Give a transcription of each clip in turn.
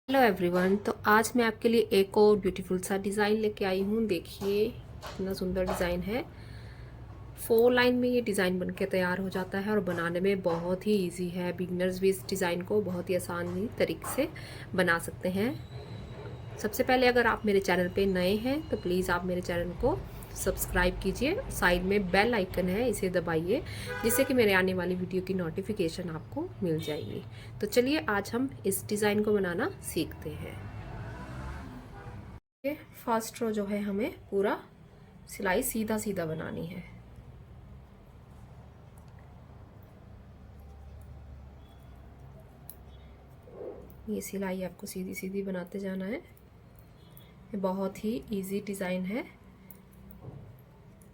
Hello everyone. तो आज मैं आपके लिए एक और ब्यूटीफुल सा डिज़ाइन लेके आई हूँ। देखिए कितना सुंदर डिज़ाइन है। 4 लाइन में ये डिज़ाइन बनके तैयार हो जाता है और बनाने में बहुत ही इजी है। बिगनर्स भी इस डिज़ाइन को बहुत ही आसानी तरीके से बना सकते हैं। सबसे पहले अगर आप मेरे चैनल पे नए हैं तो प्लीज़ आप मेरे चैनल को सब्सक्राइब कीजिए। साइड में बेल आइकन है, इसे दबाइए जिससे कि मेरे आने वाली वीडियो की नोटिफिकेशन आपको मिल जाएगी। तो चलिए आज हम इस डिज़ाइन को बनाना सीखते हैं। ये फर्स्ट रो जो है हमें पूरा सिलाई सीधा सीधा बनानी है। ये सिलाई आपको सीधी सीधी बनाते जाना है। ये बहुत ही इजी डिज़ाइन है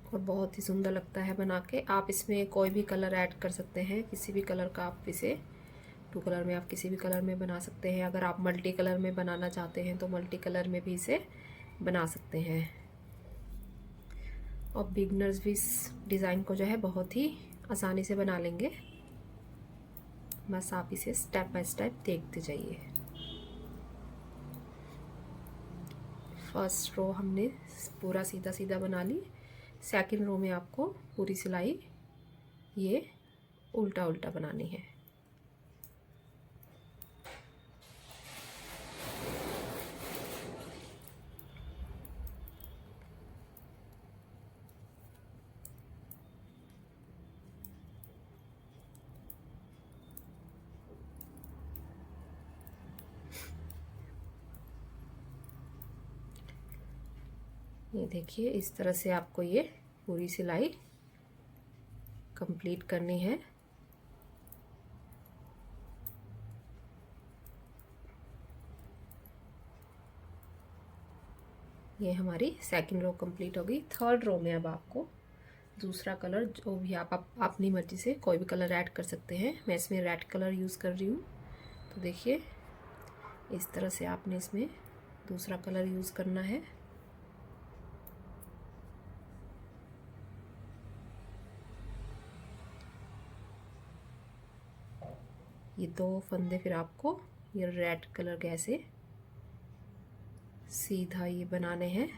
और बहुत ही सुंदर लगता है बना के। आप इसमें कोई भी कलर ऐड कर सकते हैं, किसी भी कलर का आप इसे 2 कलर में आप किसी भी कलर में बना सकते हैं। अगर आप मल्टी कलर में बनाना चाहते हैं तो मल्टी कलर में भी इसे बना सकते हैं। और बिगनर्स भी इस डिज़ाइन को जो है बहुत ही आसानी से बना लेंगे। बस आप इसे स्टेप बाय स्टेप देखते जाइए। फर्स्ट रो हमने पूरा सीधा सीधा बना ली। सेकंड रो में आपको पूरी सिलाई ये उल्टा उल्टा बनानी है। ये देखिए इस तरह से आपको ये पूरी सिलाई कंप्लीट करनी है। ये हमारी सेकंड रो कंप्लीट होगी। थर्ड रो में अब आपको दूसरा कलर जो भी आप अपनी मर्जी से कोई भी कलर ऐड कर सकते हैं। मैं इसमें रेड कलर यूज़ कर रही हूँ। तो देखिए इस तरह से आपने इसमें दूसरा कलर यूज़ करना है। ये 2 फंदे फिर आपको ये रेड कलर के ऐसे सीधा ये बनाने हैं।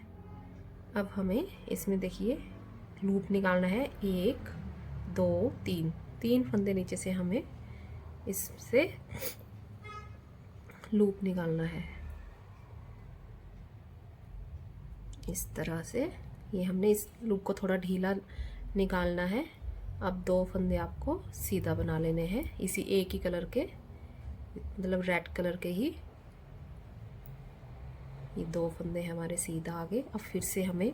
अब हमें इसमें देखिए लूप निकालना है। 1 2 3 3 फंदे नीचे से हमें इससे लूप निकालना है। इस तरह से ये हमने इस लूप को थोड़ा ढीला निकालना है। अब 2 फंदे आपको सीधा बना लेने हैं इसी एक ही कलर के, मतलब रेड कलर के ही। ये 2 फंदे हमारे सीधा आगे। अब फिर से हमें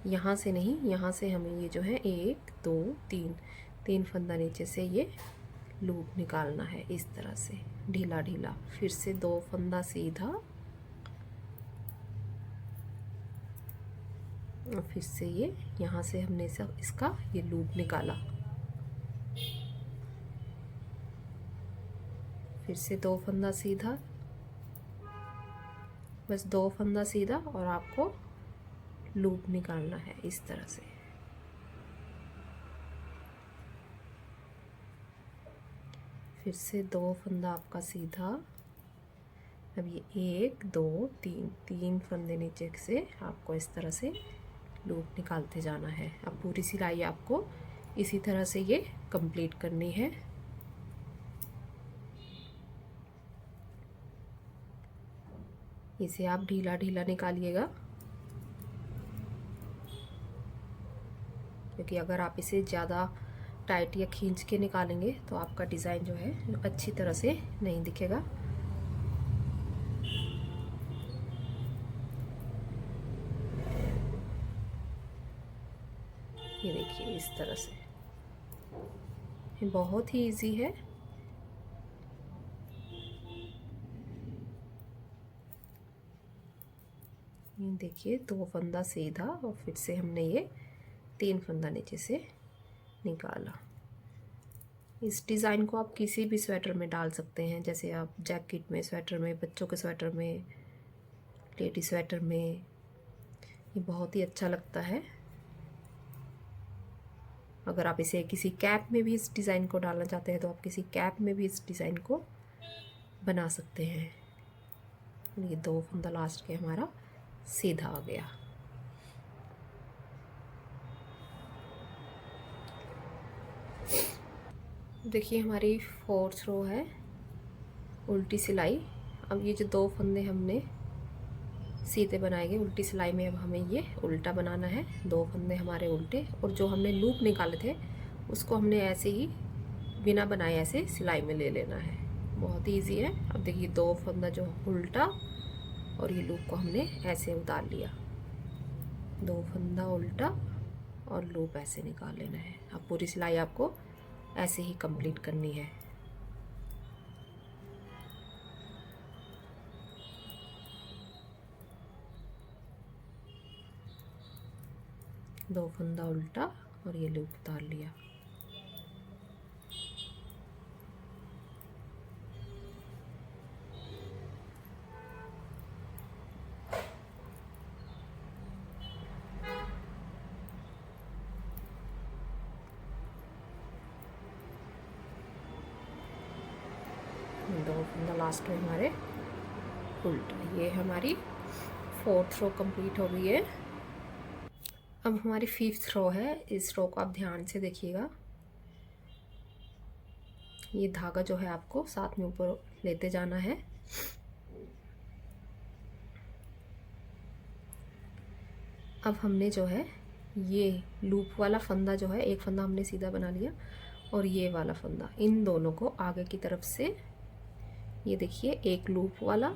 यहाँ से नहीं, यहाँ से हमें ये जो है 1 2 3 3 फंदा नीचे से ये लूप निकालना है इस तरह से ढीला ढीला। फिर से 2 फंदा सीधा और फिर से ये यहाँ से हमने सब इसका ये लूप निकाला। फिर से 2 फंदा सीधा, बस 2 फंदा सीधा और आपको लूप निकालना है इस तरह से। फिर से 2 फंदा आपका सीधा। अब ये 1 2 3 3 फंदे नीचे से आपको इस तरह से लूप निकालते जाना है। अब पूरी सिलाई आपको इसी तरह से ये कंप्लीट करनी है। इसे आप ढीला ढीला निकालिएगा, क्योंकि अगर आप इसे ज़्यादा टाइट या खींच के निकालेंगे तो आपका डिज़ाइन जो है अच्छी तरह से नहीं दिखेगा। ये देखिए इस तरह से, ये बहुत ही इजी है। ये देखिए 2 फंदा सीधा और फिर से हमने ये 3 फंदा नीचे से निकाला। इस डिज़ाइन को आप किसी भी स्वेटर में डाल सकते हैं, जैसे आप जैकेट में, स्वेटर में, बच्चों के स्वेटर में, लेडी स्वेटर में। ये बहुत ही अच्छा लगता है। अगर आप इसे किसी कैप में भी इस डिज़ाइन को डालना चाहते हैं तो आप किसी कैप में भी इस डिज़ाइन को बना सकते हैं। ये 2 फंदा लास्ट के हमारा सीधा आ गया। देखिए हमारी 4th रो है उल्टी सिलाई। अब ये जो 2 फंदे हमने सीधे बनाए गए उल्टी सिलाई में, अब हमें ये उल्टा बनाना है। 2 फंदे हमारे उल्टे, और जो हमने लूप निकाले थे उसको हमने ऐसे ही बिना बनाए ऐसे सिलाई में ले लेना है। बहुत ईजी है। अब देखिए 2 फंदा जो उल्टा और ये लूप को हमने ऐसे उतार लिया। 2 फंदा उल्टा और लूप ऐसे निकाल लेना है। अब पूरी सिलाई आपको ऐसे ही कंप्लीट करनी है। दो फंदा उल्टा और ये लूप उतार लिया। दो फंदा लास्ट में हमारे उल्टा। ये हमारी 4th रो कंप्लीट हो गई है। अब हमारी 5th रो है। इस रो को आप ध्यान से देखिएगा। ये धागा जो है आपको साथ में ऊपर लेते जाना है। अब हमने जो है ये लूप वाला फंदा जो है, एक फंदा हमने सीधा बना लिया और ये वाला फंदा, इन दोनों को आगे की तरफ से, ये देखिए एक लूप वाला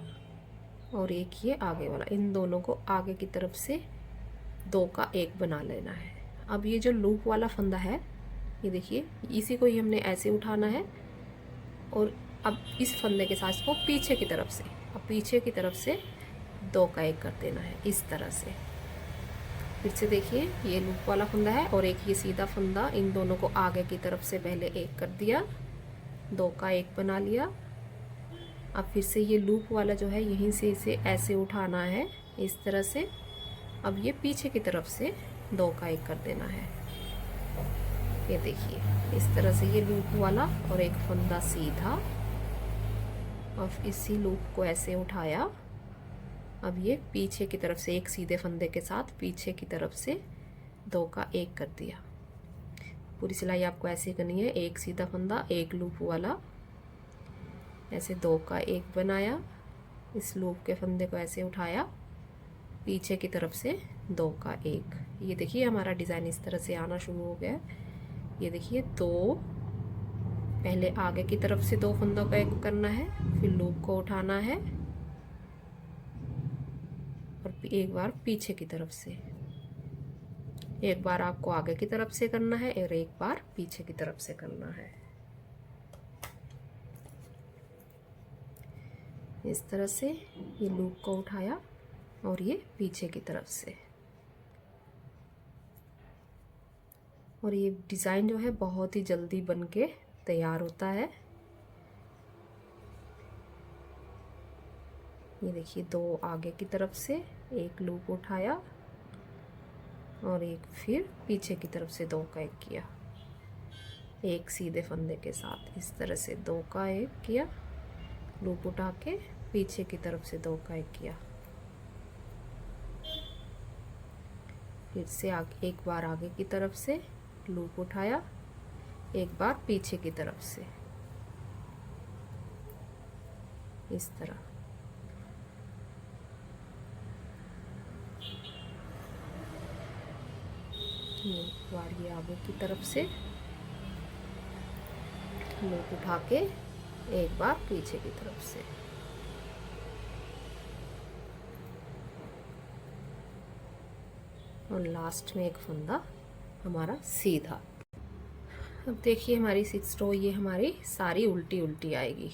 और एक ये आगे वाला, इन दोनों को आगे की तरफ से 2 का 1 बना लेना है। अब ये जो लूप वाला फंदा है, ये देखिए इसी को ही हमने ऐसे उठाना है और अब इस फंदे के साथ इसको पीछे की तरफ से, अब पीछे की तरफ से 2 का 1 कर देना है इस तरह से। फिर से देखिए ये लूप वाला फंदा है और एक ये सीधा फंदा, इन दोनों को आगे की तरफ से पहले 1 कर दिया, 2 का 1 बना लिया। अब फिर से ये लूप वाला जो है यहीं से इसे ऐसे उठाना है इस तरह से। अब ये पीछे की तरफ से 2 का 1 कर देना है। ये देखिए इस तरह से ये लूप वाला और एक फंदा सीधा, और इसी लूप को ऐसे उठाया। अब ये पीछे की तरफ से एक सीधे फंदे के साथ पीछे की तरफ से 2 का 1 कर दिया। पूरी सिलाई आपको ऐसे करनी है। एक सीधा फंदा, एक लूप वाला, ऐसे 2 का 1 बनाया, इस लूप के फंदे को ऐसे उठाया, पीछे की तरफ से 2 का 1। ये देखिए हमारा डिज़ाइन इस तरह से आना शुरू हो गया है। ये देखिए 2, पहले आगे की तरफ से 2 फंदों का 1 करना है, फिर लूप को उठाना है और एक बार पीछे की तरफ से, एक बार आपको आगे की तरफ से करना है और एक बार पीछे की तरफ से करना है। इस तरह से ये लूप को उठाया और ये पीछे की तरफ से, और ये डिज़ाइन जो है बहुत ही जल्दी बन के तैयार होता है। ये देखिए 2 आगे की तरफ से, एक लूप उठाया और एक फिर पीछे की तरफ से 2 का 1 किया, एक सीधे फंदे के साथ इस तरह से 2 का 1 किया, लूप उठा के पीछे की तरफ से 2 का 1 किया, फिर से एक बार आगे की तरफ से लूप उठाया, एक बार पीछे की तरफ से, इस तरह। एक बार ये आगे की तरफ से लूप उठा के एक बार पीछे की तरफ से। और लास्ट में एक फंदा हमारा सीधा। अब देखिए हमारी 6th रो, ये हमारी सारी उल्टी उल्टी आएगी।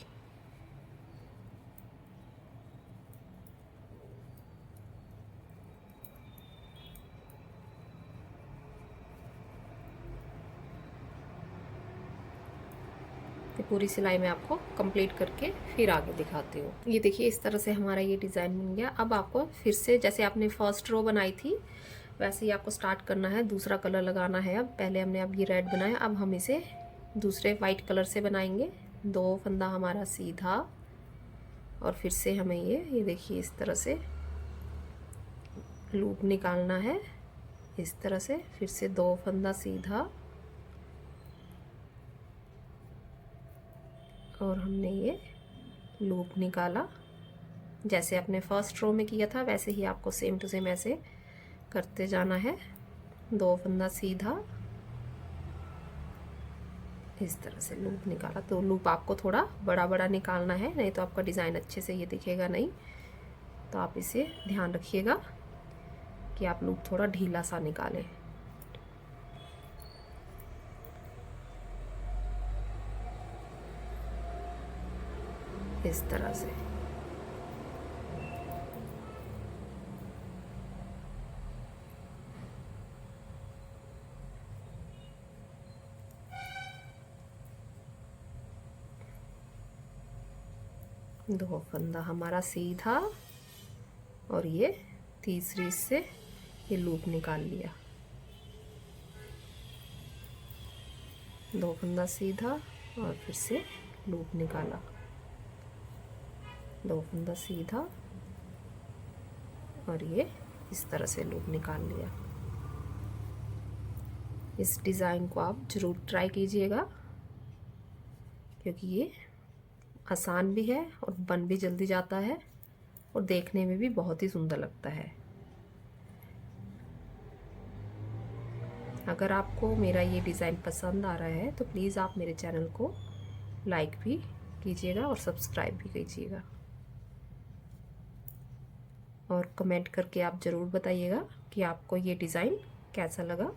पूरी सिलाई में आपको कंप्लीट करके फिर आगे दिखाती हूँ। ये देखिए इस तरह से हमारा ये डिज़ाइन बन गया। अब आपको फिर से जैसे आपने 1st रो बनाई थी वैसे ही आपको स्टार्ट करना है, दूसरा कलर लगाना है। अब पहले हमने अब ये रेड बनाया, अब हम इसे दूसरे वाइट कलर से बनाएंगे। 2 फंदा हमारा सीधा और फिर से हमें ये देखिए इस तरह से लूप निकालना है। इस तरह से फिर से 2 फंदा सीधा और हमने ये लूप निकाला। जैसे अपने फर्स्ट रो में किया था वैसे ही आपको सेम टू सेम ऐसे करते जाना है। 2 फंदा सीधा, इस तरह से लूप निकाला। तो लूप आपको थोड़ा बड़ा बड़ा निकालना है, नहीं तो आपका डिज़ाइन अच्छे से ये दिखेगा नहीं। तो आप इसे ध्यान रखिएगा कि आप लूप थोड़ा ढीला सा निकालें। इस तरह से दो फंदा हमारा सीधा और ये तीसरी से ये लूप निकाल लिया। 2 फंदा सीधा और फिर से लूप निकाला। 2 फंदा सीधा और ये इस तरह से लूप निकाल लिया। इस डिज़ाइन को आप ज़रूर ट्राई कीजिएगा क्योंकि ये आसान भी है और बन भी जल्दी जाता है और देखने में भी बहुत ही सुंदर लगता है। अगर आपको मेरा ये डिज़ाइन पसंद आ रहा है तो प्लीज़ आप मेरे चैनल को लाइक भी कीजिएगा और सब्सक्राइब भी कीजिएगा और कमेंट करके आप ज़रूर बताइएगा कि आपको ये डिज़ाइन कैसा लगा।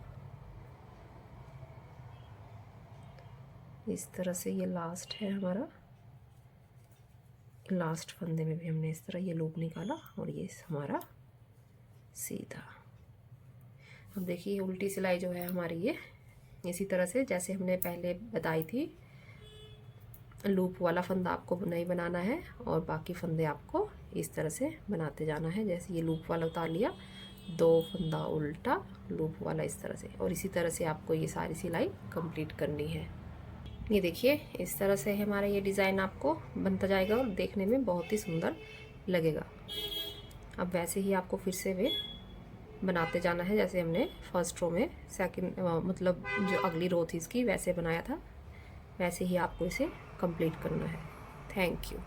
इस तरह से ये लास्ट है हमारा। लास्ट फंदे में भी हमने इस तरह ये लूप निकाला और ये हमारा सीधा। अब देखिए उल्टी सिलाई जो है हमारी ये इसी तरह से जैसे हमने पहले बताई थी, लूप वाला फंदा आपको नहीं बनाना है और बाकी फंदे आपको इस तरह से बनाते जाना है। जैसे ये लूप वाला उतार लिया, 2 फंदा उल्टा, लूप वाला इस तरह से, और इसी तरह से आपको ये सारी सिलाई कंप्लीट करनी है। ये देखिए इस तरह से हमारा ये डिज़ाइन आपको बनता जाएगा और देखने में बहुत ही सुंदर लगेगा। अब वैसे ही आपको फिर से वे बनाते जाना है जैसे हमने फर्स्ट रो में सेकंड मतलब जो अगली रो थी इसकी वैसे बनाया था, वैसे ही आपको इसे कंप्लीट करना है। Thank you.